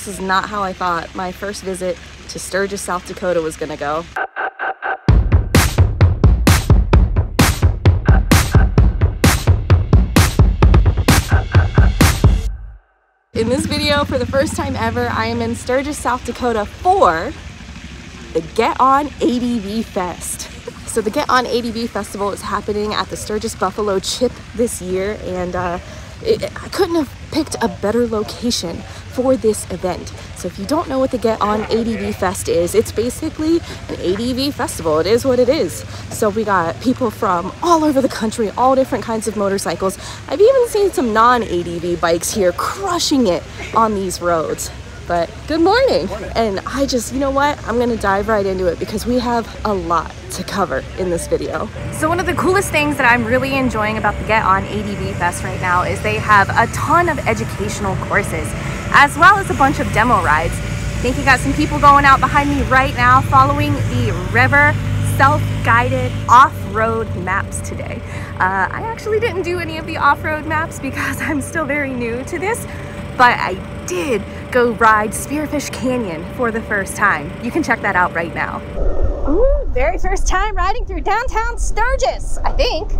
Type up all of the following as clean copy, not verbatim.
This is not how I thought my first visit to Sturgis, South Dakota was gonna go. In this video, for the first time ever, I am in Sturgis, South Dakota for the Get On ADV Fest. So the Get On ADV Festival is happening at the Sturgis Buffalo Chip this year, and I couldn't have picked a better location for this event. So if you don't know what the Get On ADV Fest is, it's basically an ADV festival. It is what it is. So we got people from all over the country, all different kinds of motorcycles. I've even seen some non-ADV bikes here crushing it on these roads. But good morning. And I just, you know what? I'm gonna dive right into it because we have a lot to cover in this video. So one of the coolest things that I'm really enjoying about the Get On ADV Fest right now is they have a ton of educational courses, as well as a bunch of demo rides. I think you got some people going out behind me right now following the river self-guided off-road maps today. I actually didn't do any of the off-road maps because I'm still very new to this, but I did go ride Spearfish Canyon for the first time. You can check that out right now. Ooh, very first time riding through downtown Sturgis, I think.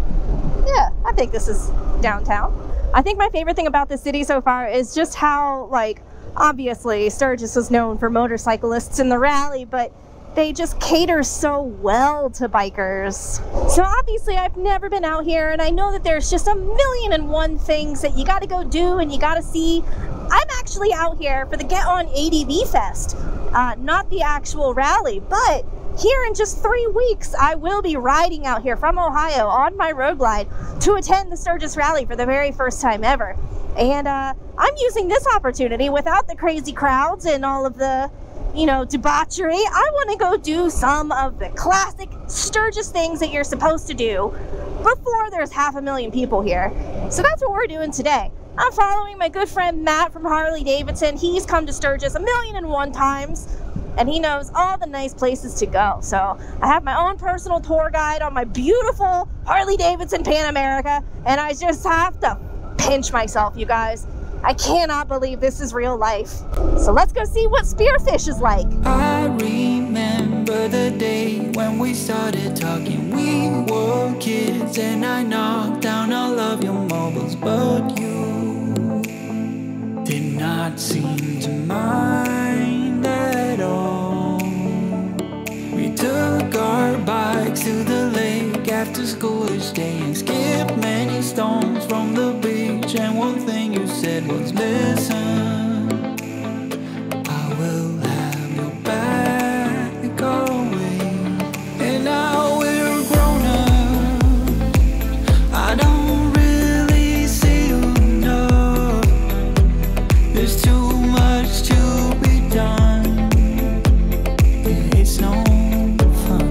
Yeah, I think this is downtown. I think my favorite thing about this city so far is just how, like, obviously Sturgis is known for motorcyclists in the rally, but they just cater so well to bikers. So obviously I've never been out here, and I know that there's just 1,000,001 things that you gotta go do and you gotta see. I'm actually out here for the Get On ADV Fest, not the actual rally, but here in just 3 weeks, I will be riding out here from Ohio on my road glide to attend the Sturgis Rally for the very first time ever. And I'm using this opportunity without the crazy crowds and all of the, you know, debauchery. I want to go do some of the classic Sturgis things that you're supposed to do before there's 500,000 people here. So that's what we're doing today. I'm following my good friend Matt from Harley-Davidson. He's come to Sturgis 1,000,001 times, and he knows all the nice places to go. So I have my own personal tour guide on my beautiful Harley-Davidson Pan America, and I just have to pinch myself, you guys. I cannot believe this is real life. So let's go see what Spearfish is like. I remember the day when we started talking. We were kids and I knocked down all of your mobiles, but you did not seem to mind at all. We took our bikes to the lake after school each day and skipped many stones from the beach, and one thing you said was, listen, I will have your back always. And now we're grown up, I don't really see you enough. There's too much to be done, it's no fun.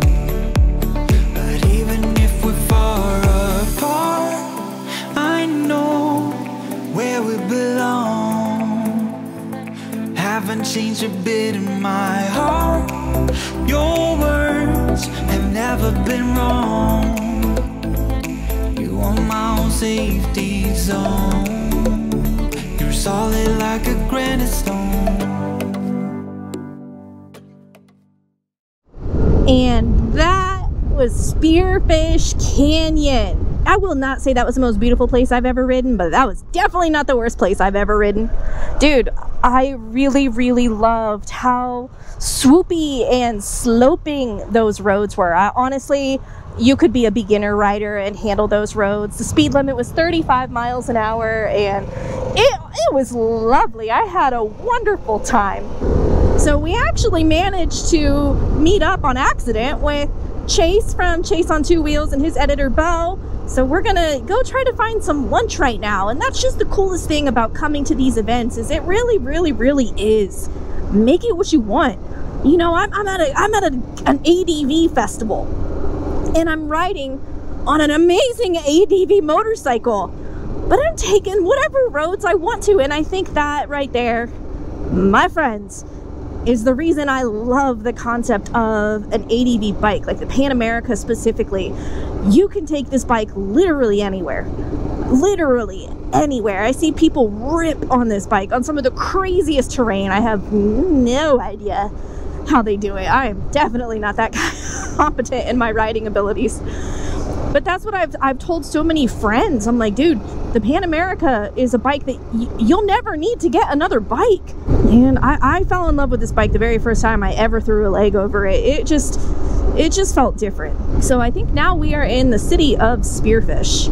But even if we're far apart, I know where we belong. Haven't changed a bit in my heart. Your words have never been wrong. You are my own safety zone. You're solid like a granite stone. And that was Spearfish Canyon. I will not say that was the most beautiful place I've ever ridden, but that was definitely not the worst place I've ever ridden. Dude, I really loved how swoopy and sloping those roads were. Honestly, you could be a beginner rider and handle those roads. The speed limit was 35 miles an hour, and it was lovely. I had a wonderful time. So we actually managed to meet up on accident with Chase from Chase on Two Wheels and his editor Bo. So we're gonna go try to find some lunch right now, and that's just the coolest thing about coming to these events, is it really is. Make it what you want. You know, I'm at an ADV festival, and I'm riding on an amazing ADV motorcycle, but I'm taking whatever roads I want to, and I think that right there, my friends, is the reason I love the concept of an ADV bike, like the Pan America specifically. You can take this bike literally anywhere. Literally anywhere. I see people rip on this bike on some of the craziest terrain. I have no idea how they do it. I am definitely not that competent in my riding abilities. But that's what I've told so many friends. I'm like, dude, the Pan America is a bike that you'll never need to get another bike. And I fell in love with this bike the very first time I ever threw a leg over it. It just felt different. So I think now we are in the city of Spearfish.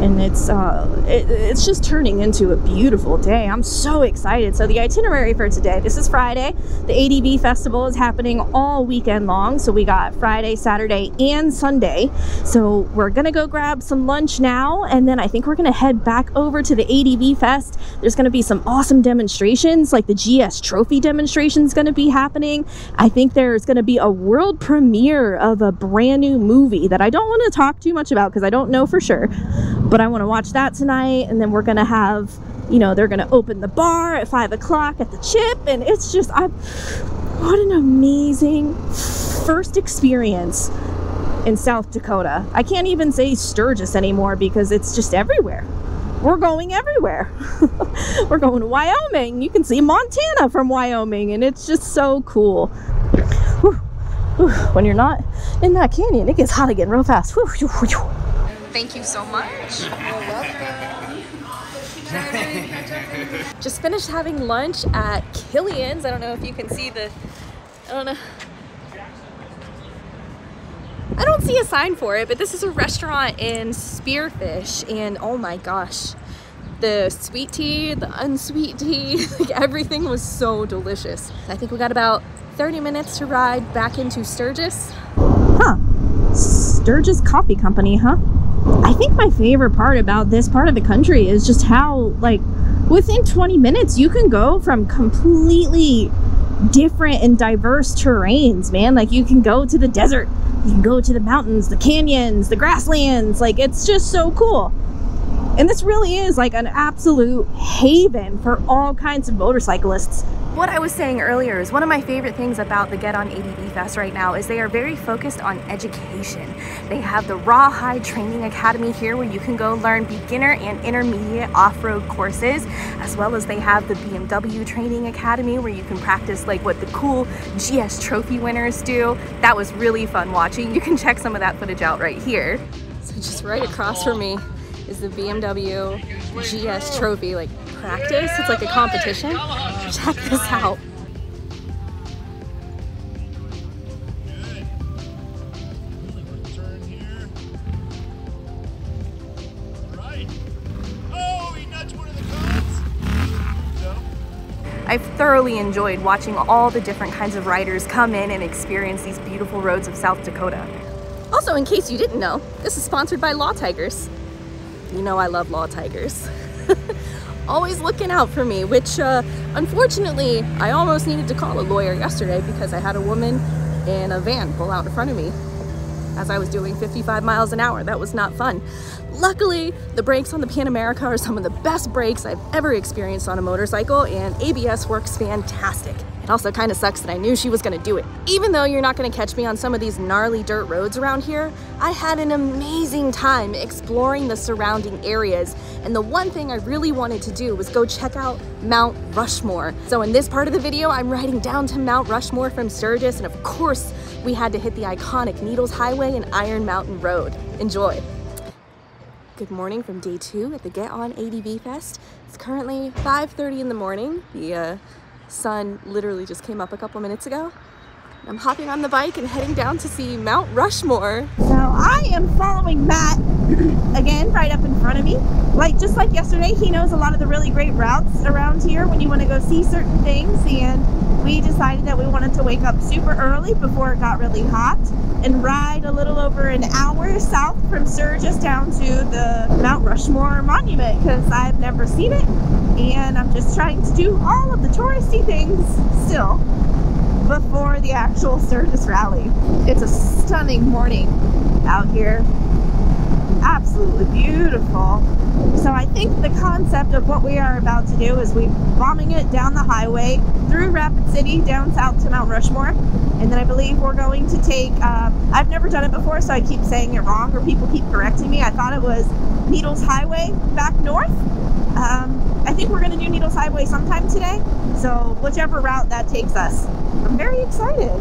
And it's just turning into a beautiful day. I'm so excited. So the itinerary for today, this is Friday. The ADV festival is happening all weekend long. So we got Friday, Saturday, and Sunday. So we're gonna go grab some lunch now, and then I think we're gonna head back over to the ADV Fest. There's gonna be some awesome demonstrations, like the GS Trophy demonstration is gonna be happening. I think there's gonna be a world premiere of a brand new movie that I don't wanna talk too much about because I don't know for sure. But I want to watch that tonight, and then we're gonna have, you know, they're gonna open the bar at 5 o'clock at the Chip, and it's just, what an amazing first experience in South Dakota. I can't even say Sturgis anymore because it's just everywhere. We're going everywhere. We're going to Wyoming. You can see Montana from Wyoming, and it's just so cool. Whew. Whew. When you're not in that canyon, it gets hot again real fast. Whew. Thank you so much. You're welcome. Just finished having lunch at Killian's. I don't know if you can see I don't see a sign for it, but this is a restaurant in Spearfish, and oh my gosh, the sweet tea, the unsweet tea, like everything was so delicious. I think we got about 30 minutes to ride back into Sturgis. Huh, Sturgis Coffee Company, huh? I think my favorite part about this part of the country is just how, like, within 20 minutes you can go from completely different and diverse terrains, man. Like, you can go to the desert, you can go to the mountains, the canyons, the grasslands. Like, it's just so cool. And this really is like an absolute haven for all kinds of motorcyclists. What I was saying earlier is one of my favorite things about the Get On ADV Fest right now is they are very focused on education. They have the Rawhide Training Academy here where you can go learn beginner and intermediate off-road courses, as well as they have the BMW Training Academy where you can practice like what the cool GS Trophy winners do. That was really fun watching. You can check some of that footage out right here. So just right across from me is the BMW GS Trophy, like practice. It's like a competition. Check this out. I've thoroughly enjoyed watching all the different kinds of riders come in and experience these beautiful roads of South Dakota. Also, in case you didn't know, this is sponsored by Law Tigers. You know I love Law Tigers. Always looking out for me, which unfortunately I almost needed to call a lawyer yesterday because I had a woman in a van pull out in front of me as I was doing 55 miles an hour. That was not fun. Luckily, the brakes on the Pan America are some of the best brakes I've ever experienced on a motorcycle, and ABS works fantastic. It also kind of sucks that I knew she was gonna do it. Even though you're not gonna catch me on some of these gnarly dirt roads around here, I had an amazing time exploring the surrounding areas. And the one thing I really wanted to do was go check out Mount Rushmore. So in this part of the video, I'm riding down to Mount Rushmore from Sturgis, and of course, we had to hit the iconic Needles Highway and Iron Mountain Road. Enjoy. Good morning from day 2 at the Get On ADV Fest. It's currently 5:30 in the morning. The sun literally just came up a couple minutes ago. I'm hopping on the bike and heading down to see Mount Rushmore. So I am following Matt again right up in front of me. Just like yesterday, he knows a lot of the really great routes around here when you want to go see certain things, and we decided that we wanted to wake up super early before it got really hot and ride a little over an hour south from Sturgis down to the Mount Rushmore monument because I've never seen it, and I'm just trying to do all of the touristy things still before the actual Sturgis rally. It's a stunning morning out here. absolutely beautiful. So I think the concept of what we are about to do is we're bombing it down the highway through Rapid City down south to Mount Rushmore, and then I believe we're going to take I've never done it before, so I keep saying it wrong, or people keep correcting me. I thought it was Needles Highway back north. I think we're going to do Needles Highway sometime today, so whichever route that takes us. I'm very excited.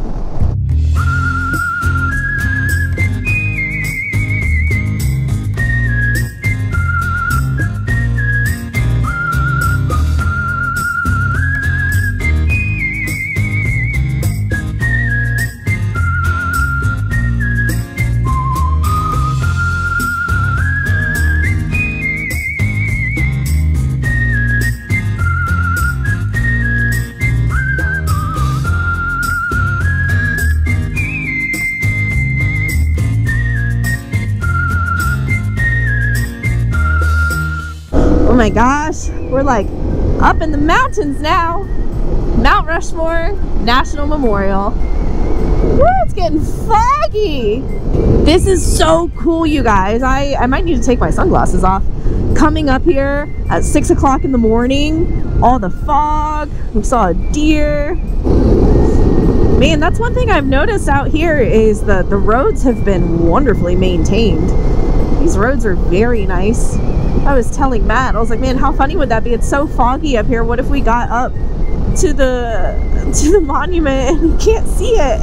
Oh my gosh, we're like up in the mountains now. Mount Rushmore National Memorial. Woo, it's getting foggy. This is so cool, you guys. I might need to take my sunglasses off. Coming up here at 6 o'clock in the morning, all the fog, we saw a deer. Man, that's one thing I've noticed out here is that the roads have been wonderfully maintained. These roads are very nice. I was telling Matt, I was like, man, how funny would that be? It's so foggy up here. What if we got up to the monument and you can't see it?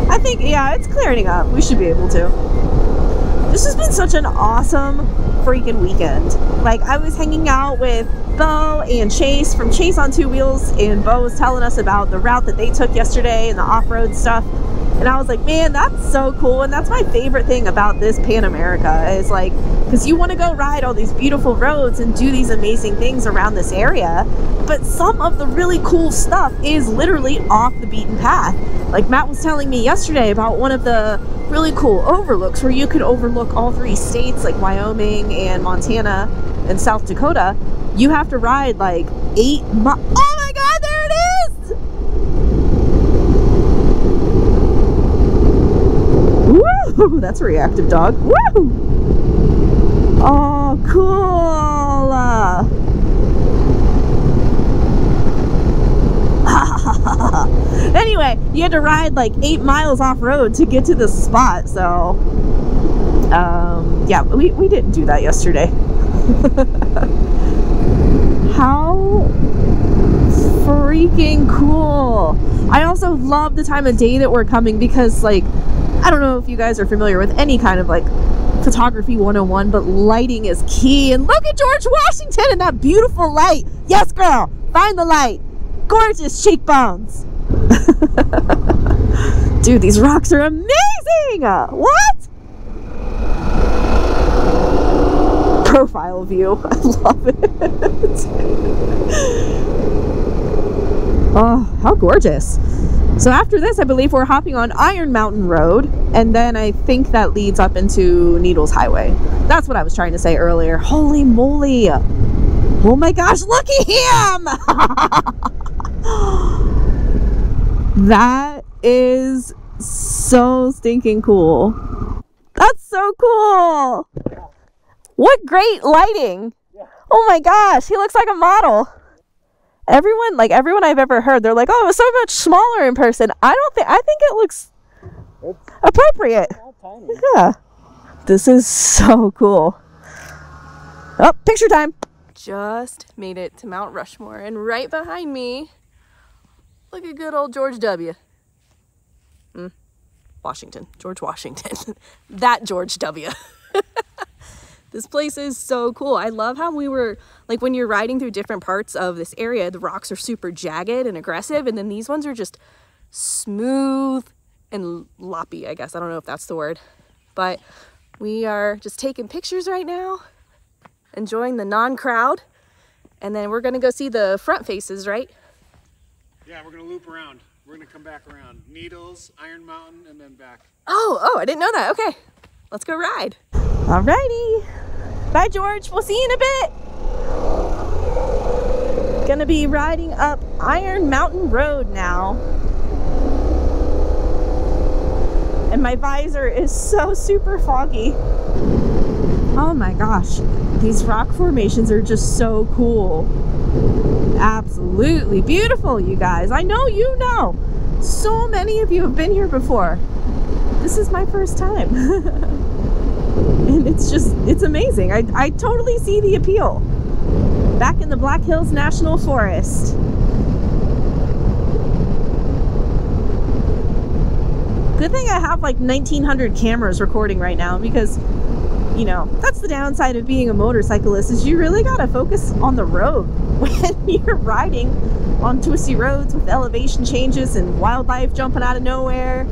I think, yeah, it's clearing up. We should be able to. This has been such an awesome freaking weekend. Like, I was hanging out with Bo and Chase from Chase on Two Wheels, and Bo was telling us about the route that they took yesterday and the off-road stuff. And I was like, man, that's so cool. And that's my favorite thing about this Pan America is like, because you want to go ride all these beautiful roads and do these amazing things around this area. But some of the really cool stuff is literally off the beaten path. Like Matt was telling me yesterday about one of the really cool overlooks where you could overlook all 3 states like Wyoming and Montana and South Dakota. You have to ride like 8 miles. Oh my God, there it is! Woo! That's a reactive dog. Woo! Oh, cool! Anyway, you had to ride like 8 miles off-road to get to this spot, so... yeah, we didn't do that yesterday. How freaking cool! I also love the time of day that we're coming because, like, I don't know if you guys are familiar with any kind of like photography 101, but lighting is key. And look at George Washington in that beautiful light. Yes, girl, find the light. Gorgeous cheekbones. Dude, these rocks are amazing. What? Profile view. I love it. Oh, how gorgeous. So after this, I believe we're hopping on Iron Mountain Road, and then I think that leads up into Needles Highway. That's what I was trying to say earlier. Holy moly. Oh my gosh, look at him! That is so stinking cool. That's so cool. What great lighting. Oh my gosh, he looks like a model. Everyone I've ever heard, they're like, oh, it was so much smaller in person. I think it looks appropriate. Yeah. This is so cool. Oh, picture time. Just made it to Mount Rushmore, and right behind me, look at good old George W. Washington. George Washington. That George W. This place is so cool. I love how we were, like when you're riding through different parts of this area, the rocks are super jagged and aggressive, and then these ones are just smooth and loppy, I guess. I don't know if that's the word. But we are just taking pictures right now, enjoying the non-crowd, and then we're gonna go see the front faces, right? Yeah, we're gonna loop around. We're gonna come back around. Needles, Iron Mountain, and then back. Oh, I didn't know that. Okay, let's go ride. Alrighty. Bye, George. We'll see you in a bit. Gonna be riding up Iron Mountain Road now. and my visor is so super foggy. Oh my gosh, these rock formations are just so cool. Absolutely beautiful, you guys. I know you know. So many of you have been here before. This is my first time. And it's amazing. I totally see the appeal. Back in the Black Hills National Forest. Good thing I have like 1900 cameras recording right now, because you know, that's the downside of being a motorcyclist, is you really gotta focus on the road when you're riding on twisty roads with elevation changes and wildlife jumping out of nowhere.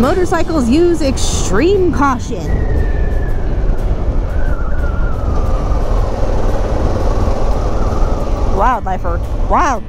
Motorcycles use extreme caution. Wildlife are wild.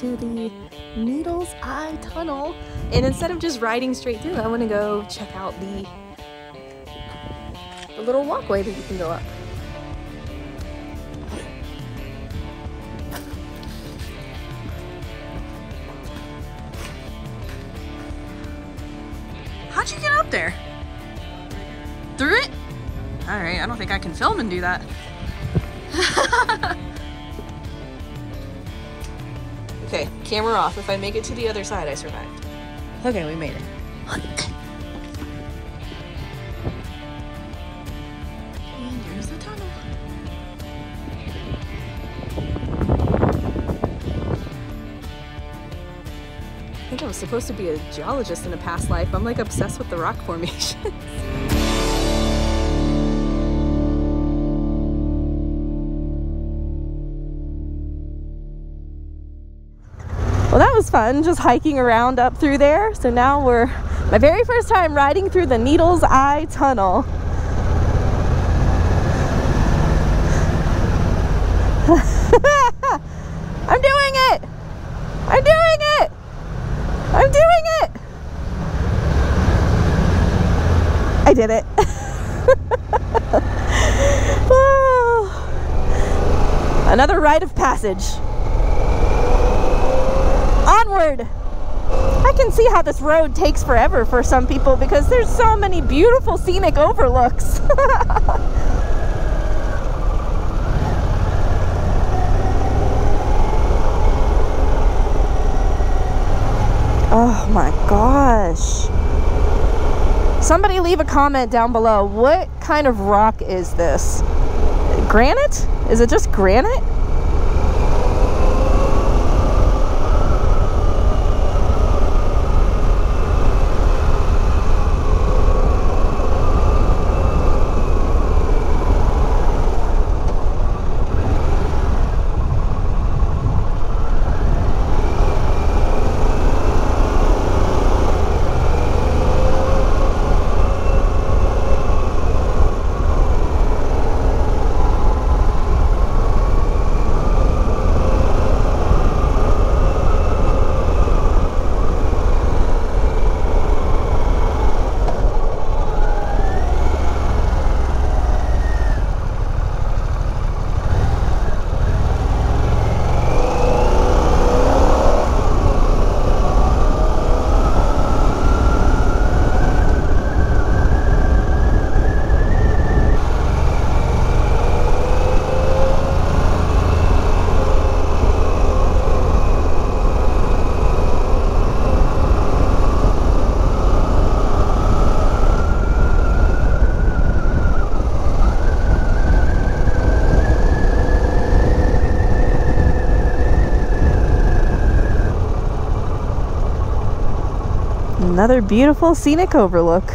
To the Needles Eye Tunnel, and instead of just riding straight through, I want to go check out the little walkway that you can go up. How'd you get up there? Through it? Alright, I don't think I can film and do that. Okay, camera off. If I make it to the other side, I survived. Okay, we made it. And here's the tunnel. I think I was supposed to be a geologist in a past life. I'm like obsessed with the rock formations. Well, that was fun, just hiking around up through there. So now we're, my very first time riding through the Needles Eye Tunnel. I'm doing it! I'm doing it! I'm doing it! I did it. Oh. Another rite of passage. Onward! I can see how this road takes forever for some people because there's so many beautiful scenic overlooks. Oh my gosh. Somebody leave a comment down below. What kind of rock is this? Granite? Is it just granite? Another beautiful scenic overlook.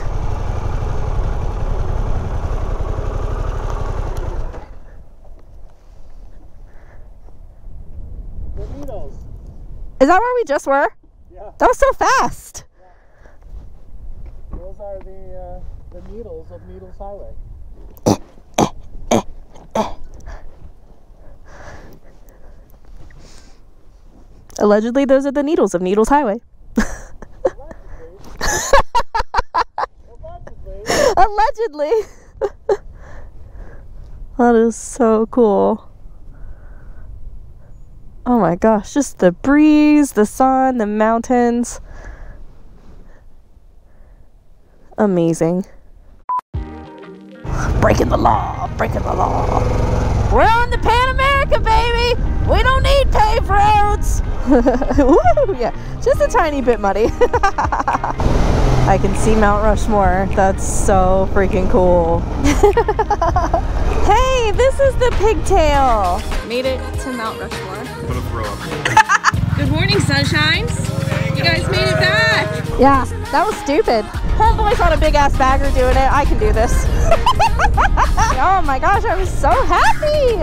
The Needles. Is that where we just were? Yeah. That was so fast. Those are the Needles of Needles Highway. Allegedly, those are the needles of Needles Highway. Allegedly. That is so cool. Oh my gosh, just the breeze, the sun, the mountains. Amazing. Breaking the law, breaking the law. We're on the Pan America, baby! We don't need paved roads! Woo, yeah, just a tiny bit muddy. I can see Mount Rushmore. That's so freaking cool. Hey, this is the pigtail. Made it to Mount Rushmore. I'm gonna throw up. Good morning, sunshines. You guys made it back. Yeah, that was stupid. Homeboy's on a big ass bagger doing it. I can do this. Oh my gosh, I was so happy.